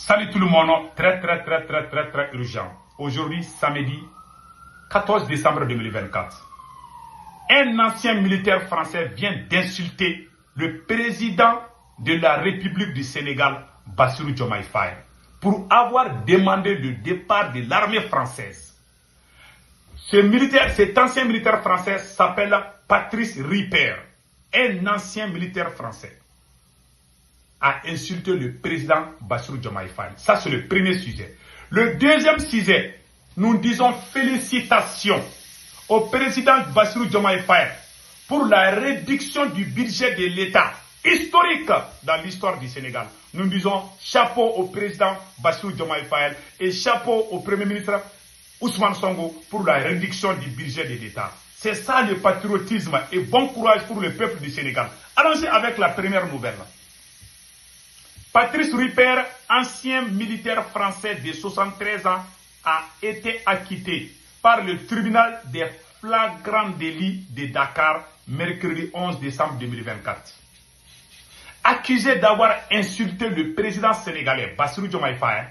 Salut tout le monde, très urgent. Aujourd'hui, samedi 14 décembre 2024. Un ancien militaire français vient d'insulter le président de la République du Sénégal, Bassirou Diomaye Faye, pour avoir demandé le départ de l'armée française. Cet ancien militaire français s'appelle Patrice Ripert, un ancien militaire français a insulté le président Bassirou Diomaye Faye. Ça, c'est le premier sujet. Le deuxième sujet, nous disons félicitations au président Bassirou Diomaye Faye pour la réduction du budget de l'État, historique dans l'histoire du Sénégal. Nous disons chapeau au président Bassirou Diomaye Faye et chapeau au premier ministre Ousmane Sonko pour la réduction du budget de l'État. C'est ça le patriotisme et bon courage pour le peuple du Sénégal. Allons-y avec la première nouvelle. Patrice Ripert, ancien militaire français de 73 ans, a été acquitté par le tribunal des flagrants délits de Dakar, mercredi 11 décembre 2024. Accusé d'avoir insulté le président sénégalais Bassirou Diomaye Faye,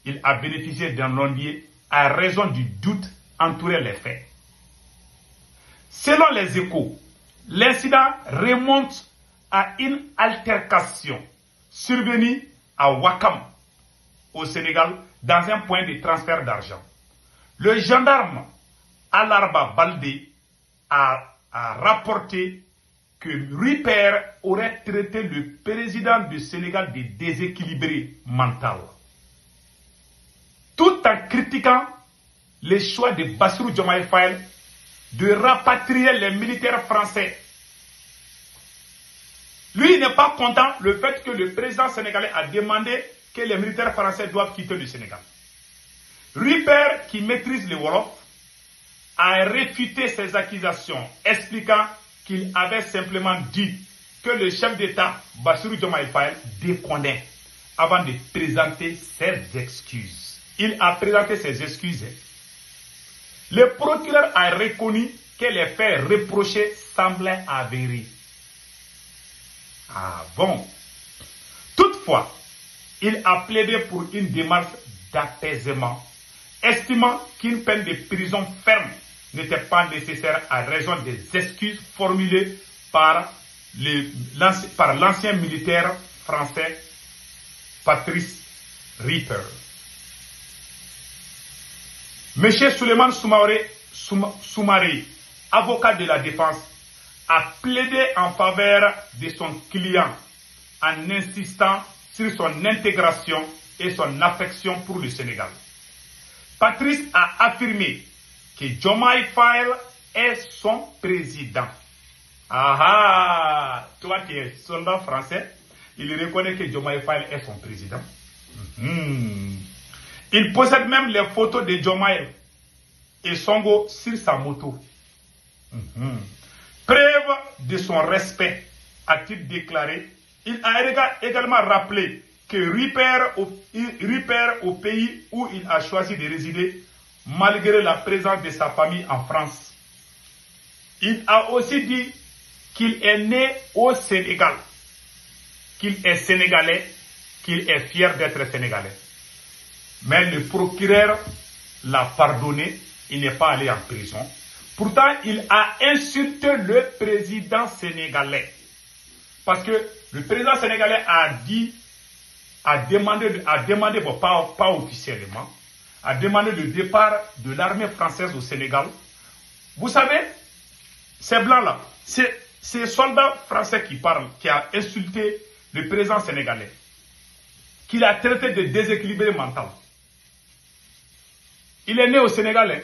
il a bénéficié d'un non-lieu à raison du doute entourant les faits. Selon les Échos, l'incident remonte à une altercation survenu à Ouakam, au Sénégal, dans un point de transfert d'argent. Le gendarme Alarba Baldé a rapporté que Ripert aurait traité le président du Sénégal de déséquilibré mental, tout en critiquant le choix de Bassirou Diomaye Faye de rapatrier les militaires français. Lui, il n'est pas content le fait que le président sénégalais a demandé que les militaires français doivent quitter le Sénégal. Ripert, qui maîtrise le Wolof, a réfuté ces accusations, expliquant qu'il avait simplement dit que le chef d'État, Bassirou Diomaye Faye, déconnait avant de présenter ses excuses. Il a présenté ses excuses. Le procureur a reconnu que les faits reprochés semblaient avérés. Ah bon? Toutefois, il a plaidé pour une démarche d'apaisement, estimant qu'une peine de prison ferme n'était pas nécessaire à raison des excuses formulées par l'ancien militaire français Patrice Ripert. M. Souleymane Soumaré, avocat de la défense, a plaidé en faveur de son client en insistant sur son intégration et son affection pour le Sénégal. Patrice a affirmé que Diomaye Faye est son président. Ah, toi qui es soldat français, il reconnaît que Diomaye Faye est son président. Il possède même les photos de Diomaye et Sonko sur sa moto. Preuve de son respect, a-t-il déclaré. Il a également rappelé que Ripert au pays où il a choisi de résider, malgré la présence de sa famille en France. Il a aussi dit qu'il est né au Sénégal, qu'il est sénégalais, qu'il est fier d'être sénégalais. Mais le procureur l'a pardonné, il n'est pas allé en prison. Pourtant, il a insulté le président sénégalais. Parce que le président sénégalais a demandé pas officiellement, a demandé le départ de l'armée française au Sénégal. Vous savez, ces blancs-là, c'est ces soldats français qui parlent, qui a insulté le président sénégalais, qu'il a traité de déséquilibré mental. Il est né au Sénégal. Hein?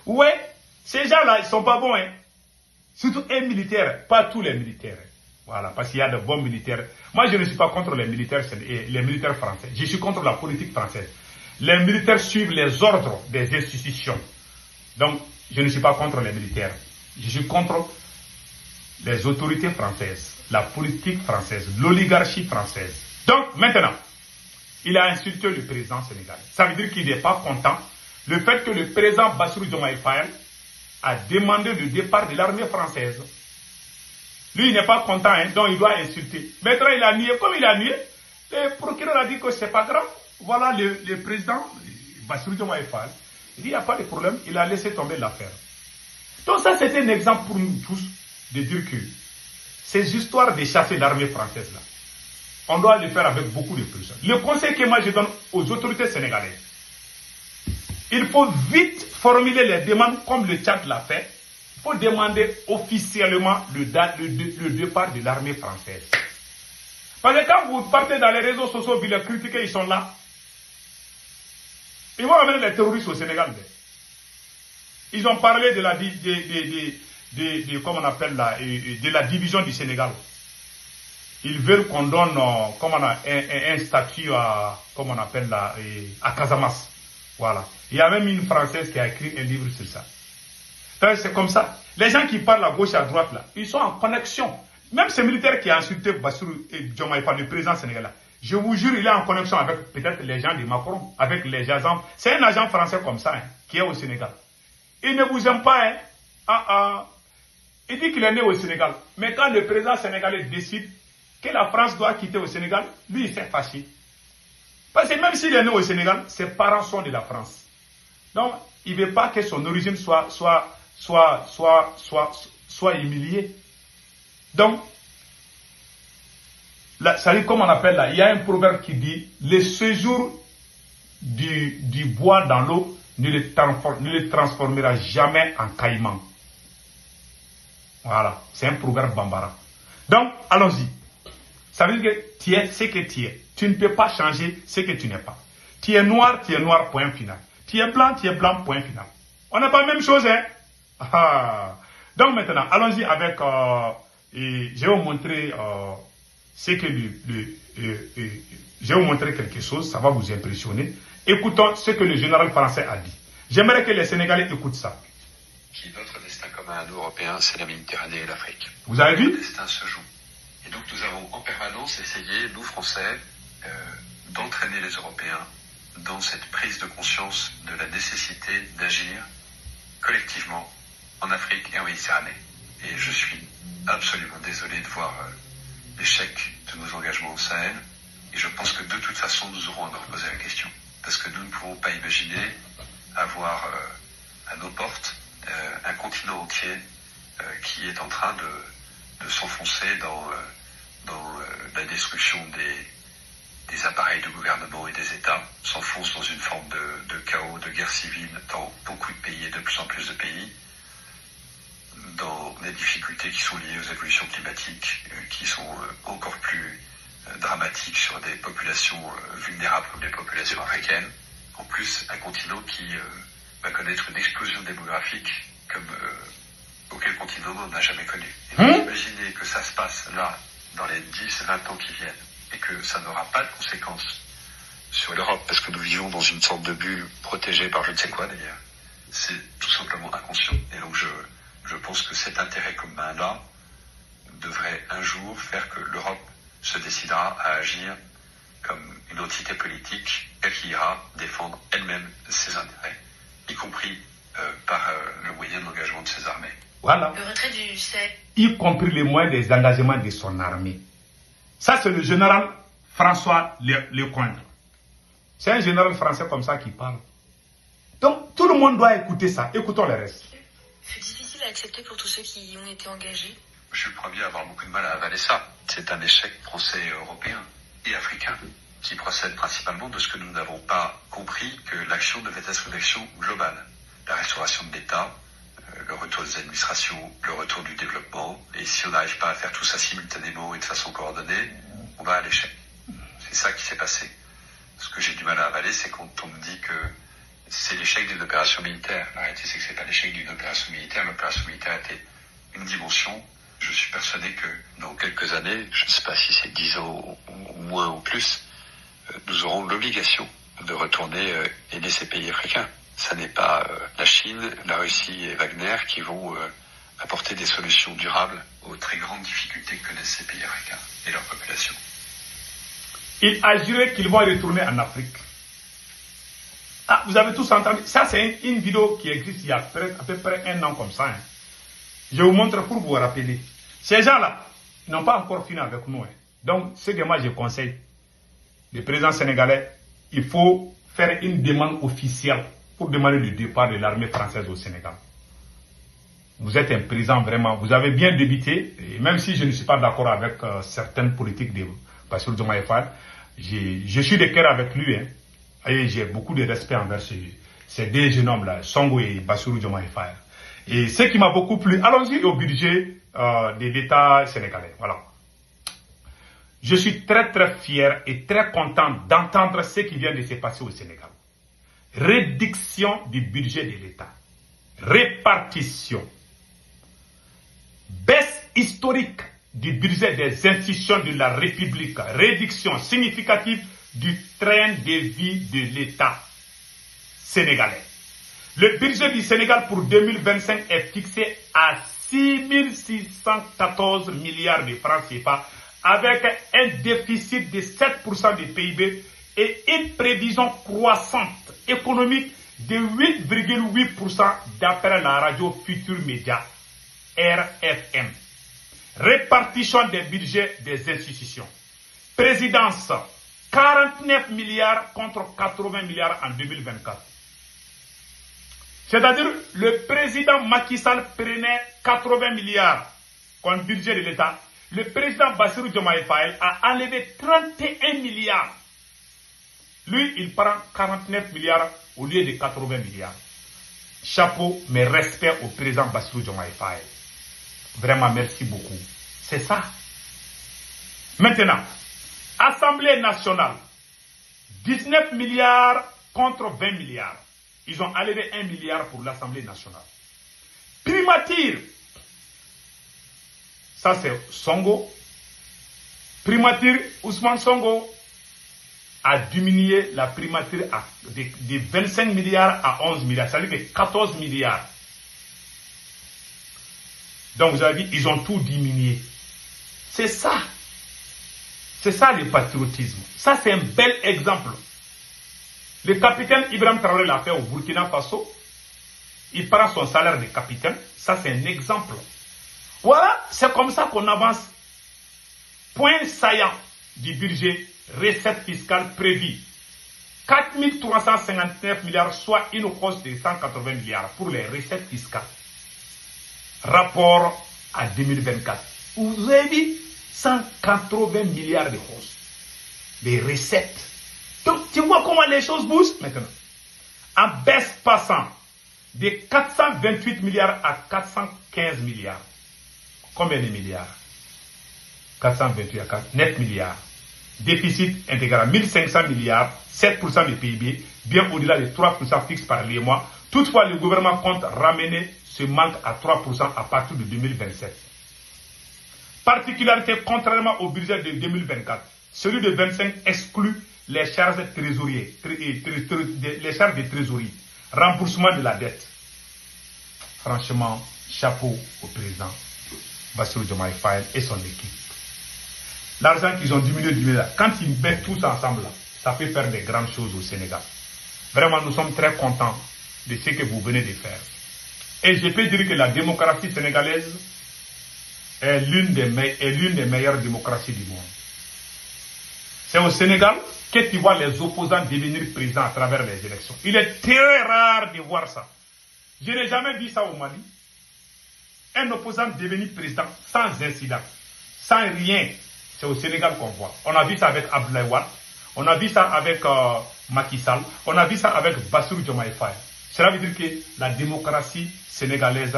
Ouais. Ces gens-là, ils ne sont pas bons. Hein? Surtout un militaire, pas tous les militaires. Voilà, parce qu'il y a de bons militaires. Moi, je ne suis pas contre les militaires français. Je suis contre la politique française. Les militaires suivent les ordres des institutions. Donc, je ne suis pas contre les militaires. Je suis contre les autorités françaises, la politique française, l'oligarchie française. Donc, maintenant, il a insulté le président sénégalais. Ça veut dire qu'il n'est pas content. Le fait que le président Bassirou Diomaye Faye a demandé le départ de l'armée française. Lui, il n'est pas content, hein, donc il doit insulter. Maintenant, il a nié. Comme il a nié, Le procureur a dit que c'est pas grave. Voilà le président, Bassirou Diomaye Faye, il dit il n'y a pas de problème, il a laissé tomber l'affaire. Donc ça, c'était un exemple pour nous tous de dire que ces histoires de chasser l'armée française là, on doit le faire avec beaucoup de pression. Le conseil que moi je donne aux autorités sénégalaises, il faut vite formuler les demandes comme le Tchad l'a fait. Il faut demander officiellement le départ de l'armée française. Parce que quand vous partez dans les réseaux sociaux, vous les critiquez, ils sont là. Ils vont amener les terroristes au Sénégal. Ils ont parlé de la, comment on appelle de la division du Sénégal. Ils veulent qu'on donne un statut à, comment on appelle là, à Casamance. Voilà. Il y a même une Française qui a écrit un livre sur ça. C'est comme ça. Les gens qui parlent à gauche et à droite là, ils sont en connexion. Même ce militaire qui a insulté Bassirou Diomaye Faye, le président sénégalais, je vous jure, il est en connexion avec peut-être les gens de Macron, avec les agents. C'est un agent français comme ça, hein, qui est au Sénégal. Il ne vous aime pas, hein. Il dit qu'il est né au Sénégal. Mais quand le président sénégalais décide que la France doit quitter au Sénégal, lui, il s'est fâché. Parce que même s'il est né au Sénégal, ses parents sont de la France. Donc, il ne veut pas que son origine soit humiliée. Donc, ça dit, comme on appelle là, il y a un proverbe qui dit, le séjour du bois dans l'eau ne le transformera jamais en caïman. Voilà, c'est un proverbe bambara. Donc, allons-y. Ça veut dire que tu es ce que tu es. Tu ne peux pas changer ce que tu n'es pas. Tu es noir, point final. Tu es blanc, point final. On n'a pas la même chose, hein. Donc maintenant, allons-y avec... je vais vous montrer ce que je vais vous montrer quelque chose, ça va vous impressionner. Écoutons ce que le général français a dit. J'aimerais que les Sénégalais écoutent ça. Notre destin commun à nous, Européens, c'est la Méditerranée et l'Afrique. Vous avez vu? Notre destin se joue. Et donc nous avons en permanence essayé, nous Français, d'entraîner les Européens dans cette prise de conscience de la nécessité d'agir collectivement en Afrique et en Méditerranée. Et je suis absolument désolé de voir l'échec de nos engagements au Sahel. Et je pense que de toute façon, nous aurons à nous reposer la question. Parce que nous ne pouvons pas imaginer avoir à nos portes un continent entier qui est en train de s'enfoncer dans la destruction des appareils de gouvernement et des États, s'enfonce dans une forme de chaos, de guerre civile dans beaucoup de pays et de plus en plus de pays, dans des difficultés qui sont liées aux évolutions climatiques, qui sont encore plus dramatiques sur des populations vulnérables comme les populations africaines. En plus, un continent qui va connaître une explosion démographique comme aucun continent n'a jamais connu. Et donc, imaginez que ça se passe là, dans les 10-20 ans qui viennent, et que ça n'aura pas de conséquences sur l'Europe, parce que nous vivons dans une sorte de bulle protégée par je ne sais quoi d'ailleurs. C'est tout simplement inconscient. Et donc je pense que cet intérêt commun-là devrait un jour faire que l'Europe se décidera à agir comme une entité politique et qui ira défendre elle-même ses intérêts, y compris par le moyen de l'engagement de ses armées. Voilà. Le retrait du Sahel. Y compris les moyens des engagements de son armée. Ça, c'est le général François Lecointre. C'est un général français comme ça qui parle. Donc, tout le monde doit écouter ça. Écoutons le reste. C'est difficile à accepter pour tous ceux qui ont été engagés. Je suis le premier à avoir beaucoup de mal à avaler ça. C'est un échec français et européen et africain qui procède principalement de ce que nous n'avons pas compris, que l'action devait être une action globale. La restauration de l'État, le retour des administrations, le retour du développement. Et si on n'arrive pas à faire tout ça simultanément et de façon coordonnée, on va à l'échec. C'est ça qui s'est passé. Ce que j'ai du mal à avaler, c'est quand on me dit que c'est l'échec d'une opération militaire. La réalité, c'est que c'est pas l'échec d'une opération militaire. L'opération militaire était une dimension. Je suis persuadé que dans quelques années, je ne sais pas si c'est 10 ans ou moins ou plus, nous aurons l'obligation de retourner aider ces pays africains. Ça n'est pas la Chine, la Russie et Wagner qui vont apporter des solutions durables aux très grandes difficultés que connaissent ces pays africains et leur population. Il a juré qu'ils vont retourner en Afrique. Ah, vous avez tous entendu. Ça, c'est une vidéo qui existe il y a à peu près un an comme ça. Hein. Je vous montre pour vous rappeler. Ces gens-là n'ont pas encore fini avec nous. Hein. Donc, ce que moi je conseille, le président sénégalais, il faut faire une demande officielle pour demander le départ de l'armée française au Sénégal. Vous êtes un président vraiment, vous avez bien débuté, et même si je ne suis pas d'accord avec certaines politiques de Bassirou Diomaye Faye, je suis de cœur avec lui, hein, et j'ai beaucoup de respect envers ces deux jeunes hommes-là, Sonko et Bassirou Diomaye Faye. Et ce qui m'a beaucoup plu, allons-y au budget de l'État sénégalais. Voilà. Je suis très très fier et très content d'entendre ce qui vient de se passer au Sénégal. Réduction du budget de l'État. Répartition. Baisse historique du budget des institutions de la République. Réduction significative du train de vie de l'État sénégalais. Le budget du Sénégal pour 2025 est fixé à 6 614 milliards de francs CFA avec un déficit de 7% du PIB et une prévision croissante économique de 8,8% d'après la radio Futur Média RFM. Répartition des budgets des institutions. Présidence, 49 milliards contre 80 milliards en 2024. C'est-à-dire, le président Macky Sall prenait 80 milliards comme budget de l'État. Le président Bassirou Diomaye Faye a enlevé 31 milliards. Lui, il prend 49 milliards au lieu de 80 milliards. Chapeau, mes respects au président Bassirou Diomaye Faye. Vraiment, merci beaucoup. C'est ça. Maintenant, Assemblée nationale, 19 milliards contre 20 milliards. Ils ont enlevé 1 milliard pour l'Assemblée nationale. Primature. Ça, c'est Sonko. Primature, Ousmane Sonko a diminué la primature de 25 milliards à 11 milliards. Ça veut dire 14 milliards. Donc, vous avez dit, ils ont tout diminué. C'est ça. C'est ça le patriotisme. Ça, c'est un bel exemple. Le capitaine Ibrahim Traoré l'a fait au Burkina Faso. Il prend son salaire de capitaine. Ça, c'est un exemple. Voilà, c'est comme ça qu'on avance. Point saillant du budget, recette fiscale prévue. 4 359 milliards, soit une hausse de 180 milliards pour les recettes fiscales. Rapport à 2024. Vous avez dit 180 milliards de hausse. Les recettes. Donc, tu vois comment les choses bougent maintenant. En baisse passant de 428 milliards à 415 milliards. Combien de milliards? 428 à 9 milliards. Déficit intégral 1500 milliards, 7% du PIB, bien au-delà de 3% fixe par les mois. Toutefois, le gouvernement compte ramener ce manque à 3% à partir de 2027. Particularité, contrairement au budget de 2024, celui de 25 exclut les charges de trésorerie, remboursement de la dette. Franchement, chapeau au président Bassirou Diomaye Faye et son équipe. L'argent qu'ils ont diminué, quand ils mettent tous ensemble, ça peut faire des grandes choses au Sénégal. Vraiment, nous sommes très contents de ce que vous venez de faire. Et je peux dire que la démocratie sénégalaise est l'une des meilleures démocraties du monde. C'est au Sénégal que tu vois les opposants devenir présidents à travers les élections. Il est très rare de voir ça. Je n'ai jamais vu ça au Mali. Un opposant devenir président sans incident, sans rien. C'est au Sénégal qu'on voit. On a vu ça avec Abdoulaye Wade, on a vu ça avec Macky Sall, on a vu ça avec Bassirou Diomaye Faye. Cela veut dire que la démocratie sénégalaise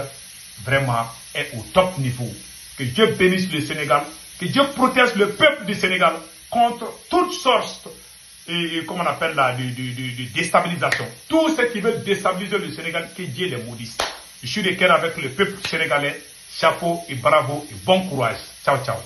vraiment est au top niveau. Que Dieu bénisse le Sénégal, que Dieu protège le peuple du Sénégal contre toutes sortes et comment on appelle là, de déstabilisation. Tous ceux qui veulent déstabiliser le Sénégal, que Dieu les maudisse. Je suis de cœur avec le peuple sénégalais. Chapeau et bravo et bon courage. Ciao, ciao.